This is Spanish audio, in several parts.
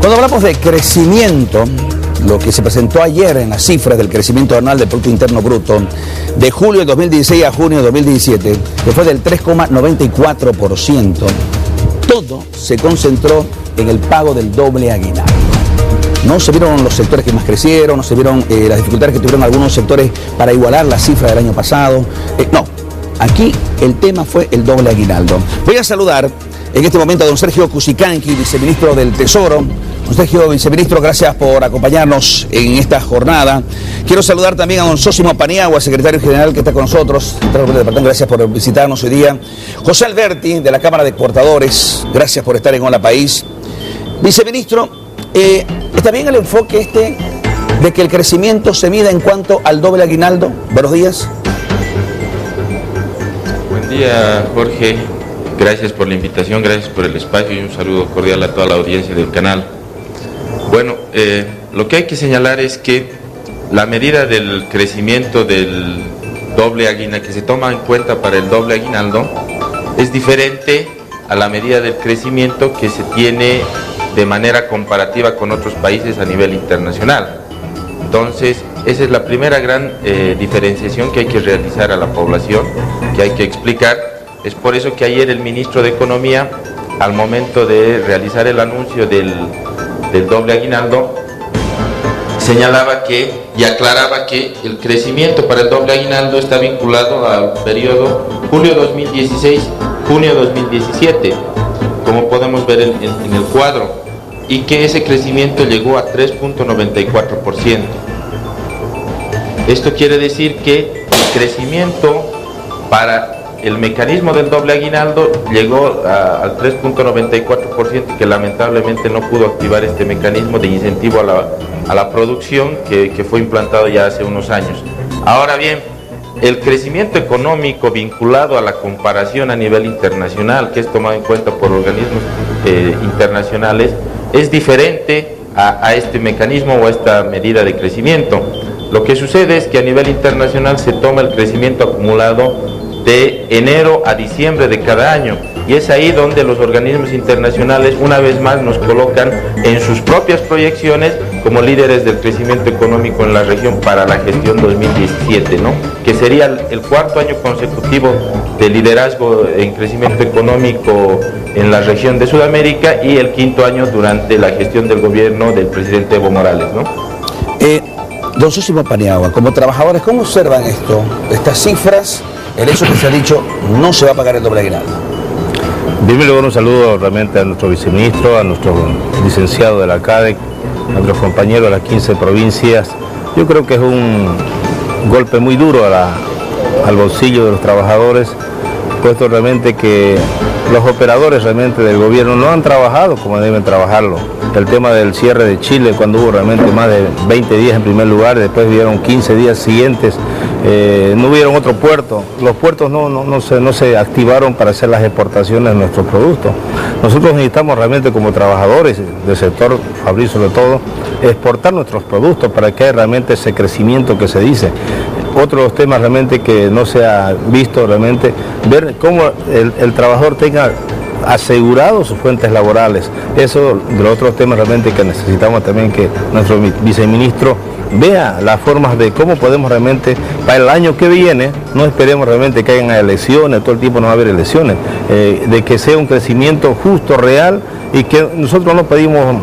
Cuando hablamos de crecimiento, lo que se presentó ayer en las cifras del crecimiento anual del Producto Interno Bruto de julio de 2016 a junio de 2017, que fue del 3,94%, todo se concentró en el pago del doble aguinaldo. No se vieron los sectores que más crecieron, no se vieron las dificultades que tuvieron algunos sectores para igualar la cifra del año pasado. No, aquí el tema fue el doble aguinaldo. Voy a saludar en este momento a don Sergio Cusicanqui, viceministro del Tesoro. Don Sergio, viceministro, gracias por acompañarnos en esta jornada. Quiero saludar también a don Sósimo Paniagua, secretario general que está con nosotros. Gracias por visitarnos hoy día. José Alberti, de la Cámara de Exportadores, gracias por estar en Hola País. Viceministro, ¿está bien el enfoque de que el crecimiento se mida en cuanto al doble aguinaldo? Buenos días. Buen día, Jorge. Gracias por la invitación, gracias por el espacio y un saludo cordial a toda la audiencia del canal. Bueno, lo que hay que señalar es que la medida del crecimiento del doble aguinaldo, que se toma en cuenta para el doble aguinaldo, es diferente a la medida del crecimiento que se tiene de manera comparativa con otros países a nivel internacional. Entonces, esa es la primera gran diferenciación que hay que realizar a la población, que hay que explicar. Es por eso que ayer el ministro de Economía, al momento de realizar el anuncio del doble aguinaldo, señalaba y aclaraba que el crecimiento para el doble aguinaldo está vinculado al periodo julio 2016-junio 2017, como podemos ver en el cuadro, y que ese crecimiento llegó a 3,94%. Esto quiere decir que el crecimiento para el mecanismo del doble aguinaldo llegó al 3,94%, que lamentablemente no pudo activar este mecanismo de incentivo a la producción que fue implantado ya hace unos años. Ahora bien, el crecimiento económico vinculado a la comparación a nivel internacional, que es tomado en cuenta por organismos internacionales, es diferente a este mecanismo o a esta medida de crecimiento. Lo que sucede es que a nivel internacional se toma el crecimiento acumulado de enero a diciembre de cada año, y es ahí donde los organismos internacionales una vez más nos colocan en sus propias proyecciones como líderes del crecimiento económico en la región para la gestión 2017, ¿no? Que sería el cuarto año consecutivo de liderazgo en crecimiento económico en la región de Sudamérica y el quinto año durante la gestión del gobierno del presidente Evo Morales, ¿no? Don Sósimo Paniagua, como trabajadores, ¿cómo observan estas cifras? El hecho que se ha dicho, no se va a pagar el doble aguinaldo. Primero, un saludo realmente a nuestro viceministro, a nuestro licenciado de la CADE, a nuestros compañeros de las 15 provincias. Yo creo que es un golpe muy duro al bolsillo de los trabajadores, puesto realmente que los operadores realmente del gobierno no han trabajado como deben trabajarlo. El tema del cierre de Chile, cuando hubo realmente más de 20 días en primer lugar, después hubieron 15 días siguientes, no hubieron otro puerto. Los puertos no se activaron para hacer las exportaciones de nuestros productos. Nosotros necesitamos realmente como trabajadores del sector fabril sobre todo, exportar nuestros productos para que haya realmente ese crecimiento que se dice. Otro de los temas realmente que no se ha visto realmente, ver cómo el trabajador tenga asegurado sus fuentes laborales. Eso de los otros temas realmente que necesitamos también que nuestro viceministro vea las formas de cómo podemos realmente, para el año que viene, no esperemos realmente que hayan elecciones, todo el tiempo no va a haber elecciones, de que sea un crecimiento justo, real, y que nosotros no pedimos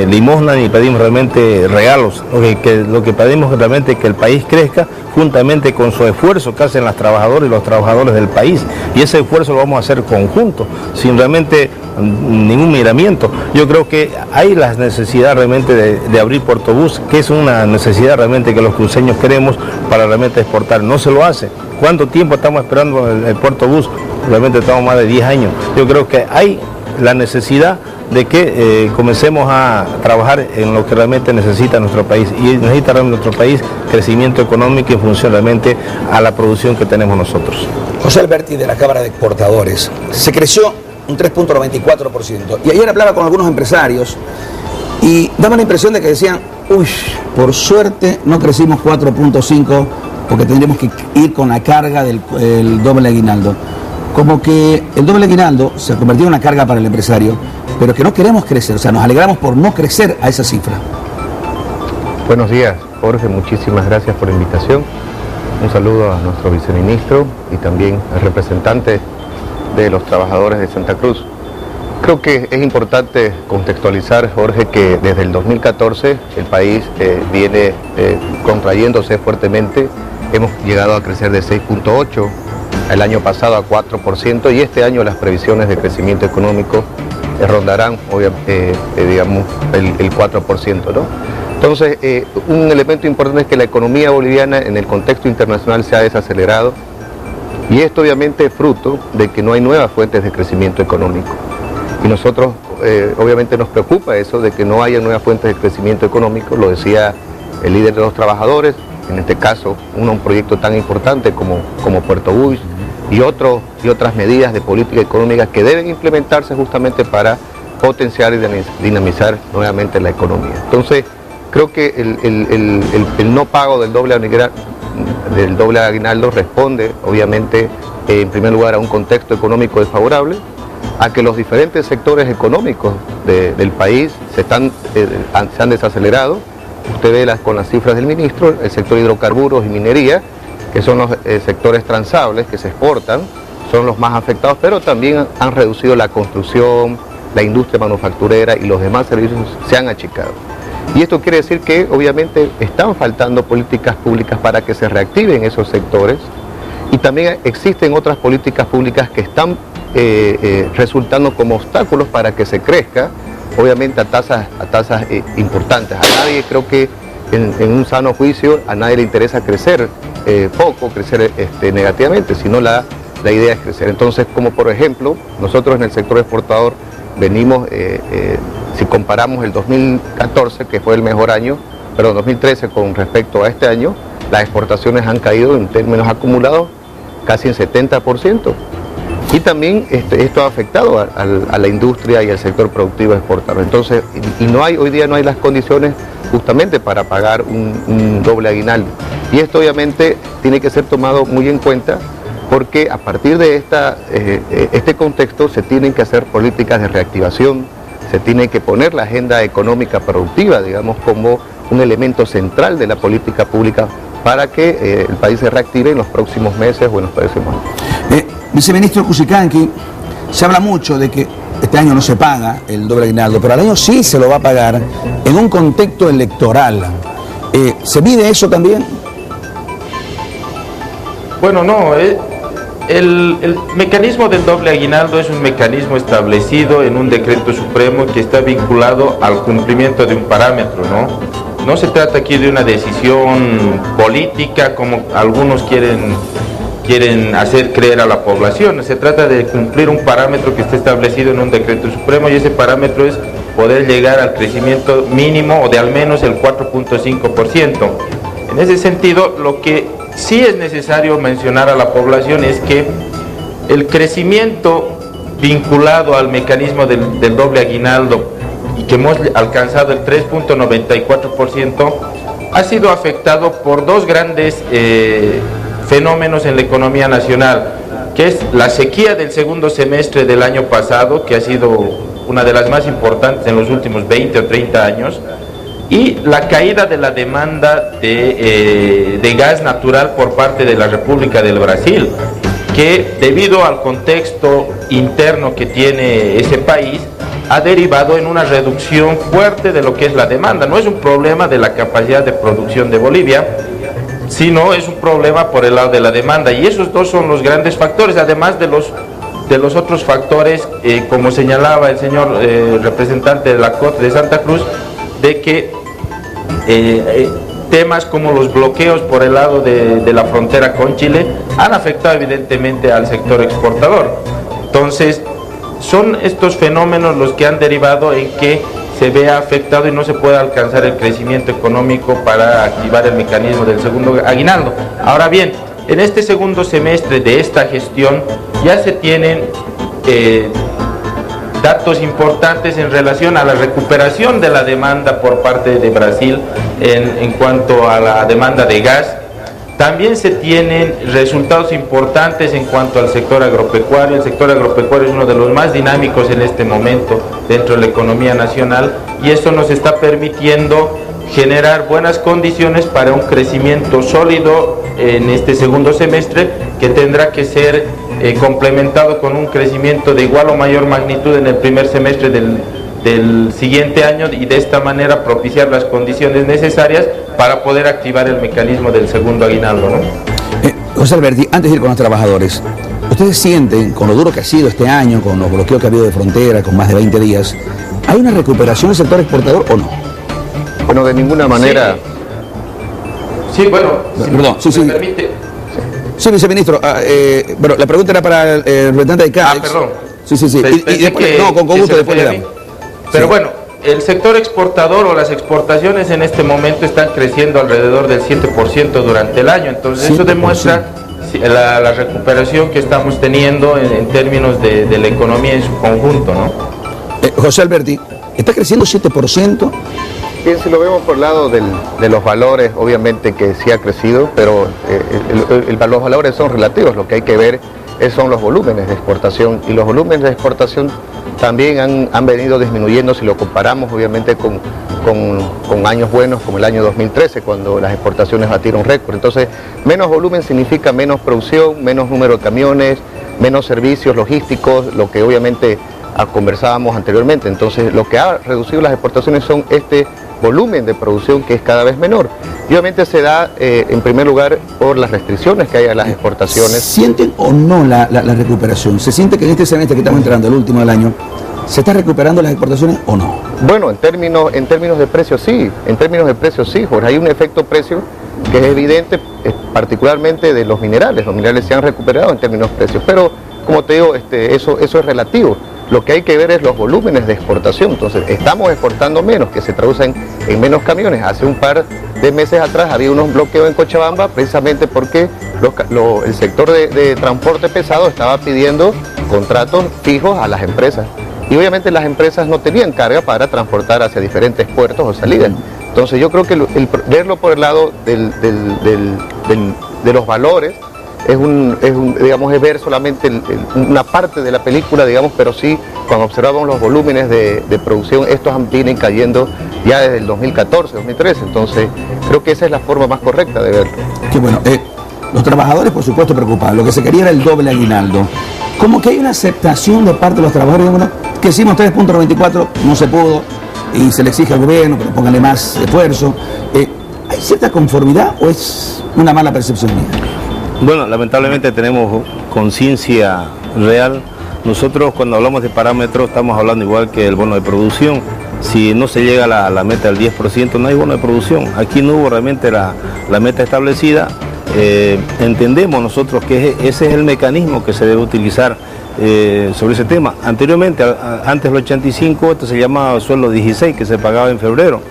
limosna ni pedimos realmente regalos, lo que pedimos realmente es que el país crezca juntamente con su esfuerzo que hacen las trabajadoras y los trabajadores del país, y ese esfuerzo lo vamos a hacer conjunto, sin realmente ningún miramiento. Yo creo que hay la necesidad realmente de abrir Puertobús, que es una necesidad realmente que los cruceños queremos para realmente exportar. No se lo hace. ¿Cuánto tiempo estamos esperando el Puertobús? Realmente estamos más de 10 años. Yo creo que hay la necesidad de que comencemos a trabajar en lo que realmente necesita nuestro país, y necesita realmente nuestro país crecimiento económico en función realmente a la producción que tenemos nosotros. José Alberti, de la Cámara de Exportadores, se creció un 3,94%, y ayer hablaba con algunos empresarios y daba la impresión de que decían, uy, por suerte no crecimos 4,5% porque tendríamos que ir con la carga del doble aguinaldo. Como que el doble aguinaldo se ha convertido en una carga para el empresario, pero que no queremos crecer, o sea, nos alegramos por no crecer a esa cifra. Buenos días, Jorge, muchísimas gracias por la invitación. Un saludo a nuestro viceministro y también al representante de los trabajadores de Santa Cruz. Creo que es importante contextualizar, Jorge, que desde el 2014 el país viene contrayéndose fuertemente. Hemos llegado a crecer de 6.8%, el año pasado a 4%, y este año las previsiones de crecimiento económico rondarán, digamos, el 4%, ¿no? Entonces, un elemento importante es que la economía boliviana en el contexto internacional se ha desacelerado, y esto obviamente es fruto de que no hay nuevas fuentes de crecimiento económico. Y nosotros, obviamente nos preocupa eso, de que no haya nuevas fuentes de crecimiento económico, lo decía el líder de los trabajadores, en este caso un proyecto tan importante como Puerto Bush, y otras medidas de política económica que deben implementarse justamente para potenciar y dinamizar nuevamente la economía. Entonces, creo que el no pago del doble aguinaldo responde, obviamente, en primer lugar a un contexto económico desfavorable, a que los diferentes sectores económicos del país se han desacelerado. Usted ve con las cifras del ministro, el sector hidrocarburos y minería, que son los sectores transables que se exportan, son los más afectados, pero también han reducido la construcción, la industria manufacturera y los demás servicios se han achicado. Y esto quiere decir que obviamente están faltando políticas públicas para que se reactiven esos sectores, y también existen otras políticas públicas que están resultando como obstáculos para que se crezca, obviamente a tasas importantes. A nadie, creo que en un sano juicio, a nadie le interesa crecer poco, crecer negativamente, sino la idea es crecer. Entonces, como por ejemplo, nosotros en el sector exportador venimos, si comparamos el 2014, que fue el mejor año, pero 2013 con respecto a este año, las exportaciones han caído en términos acumulados casi en 70%. Y también esto ha afectado a la industria y al sector productivo exportador. Entonces, hoy día no hay las condiciones justamente para pagar un doble aguinaldo. Y esto obviamente tiene que ser tomado muy en cuenta, porque a partir de este contexto se tienen que hacer políticas de reactivación, se tiene que poner la agenda económica productiva, digamos, como un elemento central de la política pública para que el país se reactive en los próximos meses o en los próximos años. Viceministro Cusicanqui, se habla mucho de que este año no se paga el doble aguinaldo, pero al año sí se lo va a pagar en un contexto electoral. ¿Se mide eso también? Bueno, no, el mecanismo del doble aguinaldo es un mecanismo establecido en un decreto supremo que está vinculado al cumplimiento de un parámetro, ¿no? No se trata aquí de una decisión política como algunos quieren hacer creer a la población. Se trata de cumplir un parámetro que está establecido en un decreto supremo, y ese parámetro es poder llegar al crecimiento mínimo o de al menos el 4.5%. En ese sentido, lo que sí es necesario mencionar a la población es que el crecimiento vinculado al mecanismo del doble aguinaldo, y que hemos alcanzado el 3.94%, ha sido afectado por dos grandes fenómenos en la economía nacional, que es la sequía del segundo semestre del año pasado, que ha sido una de las más importantes en los últimos 20 o 30 años, y la caída de la demanda de gas natural por parte de la República del Brasil, que debido al contexto interno que tiene ese país, ha derivado en una reducción fuerte de lo que es la demanda. No es un problema de la capacidad de producción de Bolivia, sino es un problema por el lado de la demanda, y esos dos son los grandes factores, además de los otros factores, como señalaba el señor representante de la Corte de Santa Cruz, de que temas como los bloqueos por el lado de la frontera con Chile han afectado evidentemente al sector exportador. Entonces, son estos fenómenos los que han derivado en que se vea afectado y no se pueda alcanzar el crecimiento económico para activar el mecanismo del segundo aguinaldo. Ahora bien, en este segundo semestre de esta gestión ya se tienen datos importantes en relación a la recuperación de la demanda por parte de Brasil en cuanto a la demanda de gas, También se tienen resultados importantes en cuanto al sector agropecuario. El sector agropecuario es uno de los más dinámicos en este momento dentro de la economía nacional y eso nos está permitiendo generar buenas condiciones para un crecimiento sólido en este segundo semestre, que tendrá que ser complementado con un crecimiento de igual o mayor magnitud en el primer semestre del siguiente año, y de esta manera propiciar las condiciones necesarias para poder activar el mecanismo del segundo aguinaldo, ¿no? José Alberti, antes de ir con los trabajadores, ¿ustedes sienten, con lo duro que ha sido este año, con los bloqueos que ha habido de frontera, con más de 20 días, ¿hay una recuperación del sector exportador o no? Bueno, de ninguna manera. Sí, bueno, si perdón, me permite. Sí, viceministro. Bueno, la pregunta era para el representante de CADEX. Perdón. Sí. Y después, no, con gusto después le damos. Pero sí. Bueno, el sector exportador o las exportaciones en este momento están creciendo alrededor del 7% durante el año. Entonces 7%. Eso demuestra la recuperación que estamos teniendo en términos de la economía en su conjunto, ¿no? José Alberti, ¿está creciendo 7%? Bien, si lo vemos por el lado de los valores, obviamente que sí ha crecido, pero los valores son relativos. Lo que hay que ver son los volúmenes de exportación, y los volúmenes de exportación también han venido disminuyendo si lo comparamos obviamente con años buenos como el año 2013, cuando las exportaciones batieron récord. Entonces, menos volumen significa menos producción, menos número de camiones, menos servicios logísticos, lo que obviamente conversábamos anteriormente. Entonces, lo que ha reducido las exportaciones son este volumen de producción, que es cada vez menor. Y obviamente se da, en primer lugar, por las restricciones que hay a las exportaciones. ¿Sienten o no la recuperación? ¿Se siente que en este semestre que estamos entrando, el último del año, se está recuperando las exportaciones o no? Bueno, en términos de precios sí, Jorge. Hay un efecto precio que es evidente, particularmente de los minerales. Los minerales se han recuperado en términos de precios, pero como te digo, eso es relativo. Lo que hay que ver es los volúmenes de exportación. Entonces, estamos exportando menos, que se traducen en menos camiones. Hace un par de meses atrás había unos bloqueos en Cochabamba, precisamente porque el sector de transporte pesado estaba pidiendo contratos fijos a las empresas. Y obviamente las empresas no tenían carga para transportar hacia diferentes puertos o salidas. Entonces, yo creo que verlo por el lado de los valores es ver solamente una parte de la película, digamos, pero sí, cuando observamos los volúmenes de producción, estos vienen cayendo ya desde el 2014, 2013, entonces creo que esa es la forma más correcta de verlo. Qué bueno. Los trabajadores, por supuesto, preocupados. Lo que se quería era el doble aguinaldo. Como que hay una aceptación de parte de los trabajadores, bueno, que hicimos 3.94, no se pudo, y se le exige al gobierno, pero póngale más esfuerzo. ¿Hay cierta conformidad o es una mala percepción mía? Bueno, lamentablemente tenemos conciencia real. Nosotros, cuando hablamos de parámetros, estamos hablando igual que el bono de producción. Si no se llega a la meta del 10%, no hay bono de producción. Aquí no hubo realmente la meta establecida. Entendemos nosotros que ese es el mecanismo que se debe utilizar sobre ese tema. Anteriormente, antes del 85, esto se llamaba sueldo 16, que se pagaba en febrero.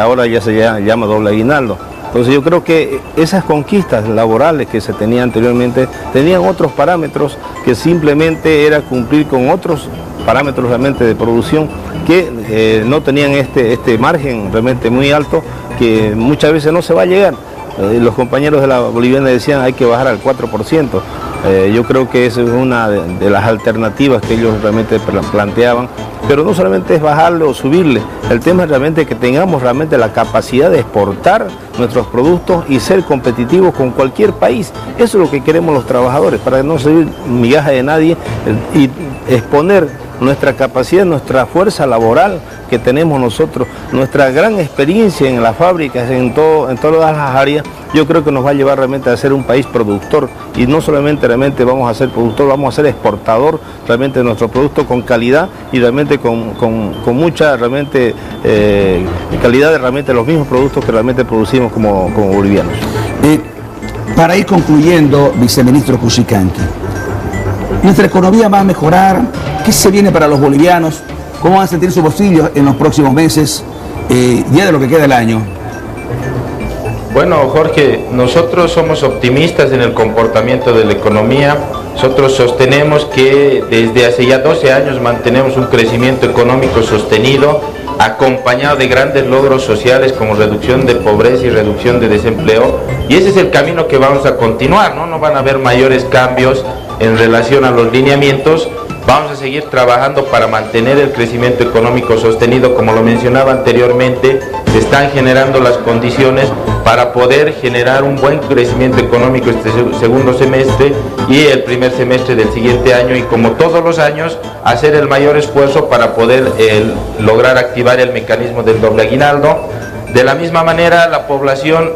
Ahora ya se llama doble aguinaldo. Entonces yo creo que esas conquistas laborales que se tenían anteriormente tenían otros parámetros, que simplemente era cumplir con otros parámetros realmente de producción que no tenían este margen realmente muy alto, que muchas veces no se va a llegar. Los compañeros de la boliviana decían hay que bajar al 4%. Yo creo que esa es una de las alternativas que ellos realmente planteaban, pero no solamente es bajarle o subirle, el tema es realmente que tengamos realmente la capacidad de exportar nuestros productos y ser competitivos con cualquier país. Eso es lo que queremos los trabajadores, para no servir migaja de nadie y exponer nuestra capacidad, nuestra fuerza laboral que tenemos nosotros, nuestra gran experiencia en las fábricas, en todas las áreas. Yo creo que nos va a llevar realmente a ser un país productor, y no solamente realmente vamos a ser productor, vamos a ser exportador realmente de nuestro producto con calidad y realmente con mucha realmente calidad de realmente los mismos productos que realmente producimos como bolivianos. Para ir concluyendo, viceministro Cusicanqui, ¿nuestra economía va a mejorar? ¿Qué se viene para los bolivianos? ¿Cómo van a sentir sus bolsillos en los próximos meses, ya de lo que queda del año? Bueno, Jorge, nosotros somos optimistas en el comportamiento de la economía. Nosotros sostenemos que desde hace ya 12 años mantenemos un crecimiento económico sostenido, acompañado de grandes logros sociales como reducción de pobreza y reducción de desempleo, y ese es el camino que vamos a continuar, ¿no? No van a haber mayores cambios en relación a los lineamientos. Vamos a seguir trabajando para mantener el crecimiento económico sostenido. Como lo mencionaba anteriormente, se están generando las condiciones para poder generar un buen crecimiento económico este segundo semestre y el primer semestre del siguiente año, y como todos los años hacer el mayor esfuerzo para poder lograr activar el mecanismo del doble aguinaldo. De la misma manera, la población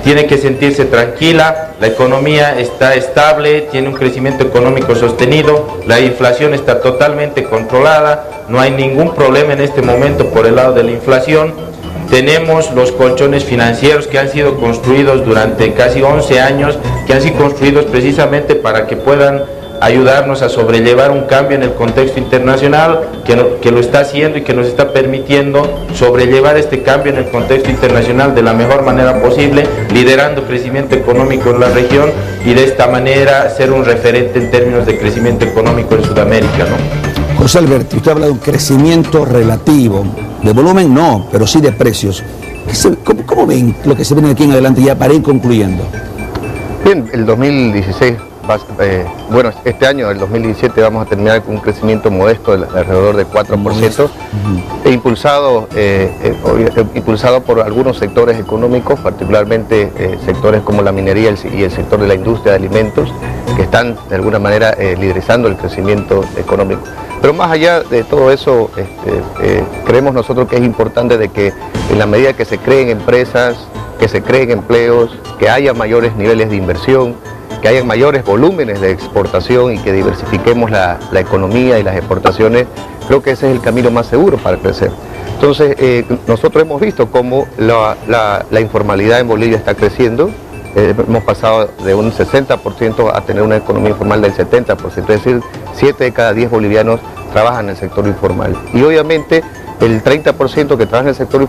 tiene que sentirse tranquila, la economía está estable, tiene un crecimiento económico sostenido, la inflación está totalmente controlada, no hay ningún problema en este momento por el lado de la inflación. Tenemos los colchones financieros que han sido construidos durante casi 11 años, que han sido construidos precisamente para que puedan ayudarnos a sobrellevar un cambio en el contexto internacional, que lo está haciendo y que nos está permitiendo sobrellevar este cambio en el contexto internacional de la mejor manera posible, liderando crecimiento económico en la región y de esta manera ser un referente en términos de crecimiento económico en Sudamérica, ¿no? José Alberti, usted habla de un crecimiento relativo, de volumen no, pero sí de precios. ¿Cómo ven lo que se viene aquí en adelante, ya para ir concluyendo? Bien, el 2016... bueno, este año, el 2017, vamos a terminar con un crecimiento modesto de alrededor de 4%, impulsado por algunos sectores económicos, particularmente sectores como la minería y el sector de la industria de alimentos, que están de alguna manera liderizando el crecimiento económico. Pero más allá de todo eso, creemos nosotros que es importante de que en la medida que se creen empresas, que se creen empleos, que haya mayores niveles de inversión, que haya mayores volúmenes de exportación y que diversifiquemos la economía y las exportaciones, creo que ese es el camino más seguro para crecer. Entonces, nosotros hemos visto cómo la informalidad en Bolivia está creciendo. Hemos pasado de un 60% a tener una economía informal del 70%, es decir, 7 de cada 10 bolivianos trabajan en el sector informal. Y obviamente el 30% que trabaja en el sector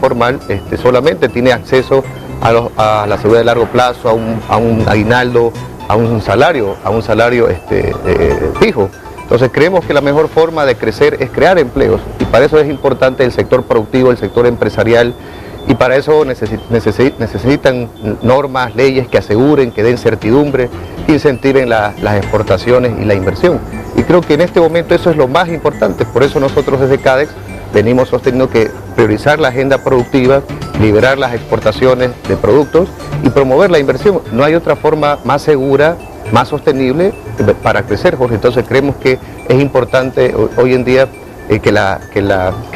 formal solamente tiene acceso a la seguridad de largo plazo, a un aguinaldo, a un salario fijo. Entonces creemos que la mejor forma de crecer es crear empleos, y para eso es importante el sector productivo, el sector empresarial, y para eso necesitan normas, leyes que aseguren, que den certidumbre, que incentiven las exportaciones y la inversión. Y creo que en este momento eso es lo más importante. Por eso nosotros desde CADEX venimos sosteniendo que priorizar la agenda productiva, liberar las exportaciones de productos y promover la inversión. No hay otra forma más segura, más sostenible para crecer, Jorge. Entonces creemos que es importante hoy en día que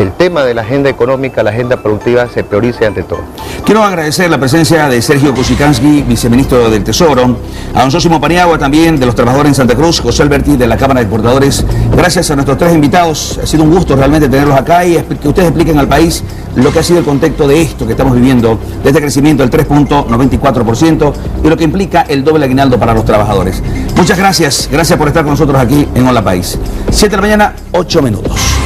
el tema de la agenda económica, la agenda productiva se priorice ante todo. Quiero agradecer la presencia de Sergio Kusikanski, viceministro del Tesoro, a don Sosimo Paniagua también, de los trabajadores en Santa Cruz, José Alberti, de la Cámara de Exportadores. Gracias a nuestros tres invitados, ha sido un gusto realmente tenerlos acá y que ustedes expliquen al país lo que ha sido el contexto de esto que estamos viviendo, de este crecimiento del 3.94% y lo que implica el doble aguinaldo para los trabajadores. Muchas gracias por estar con nosotros aquí en Hola País. 7 de la mañana, 8 minutos.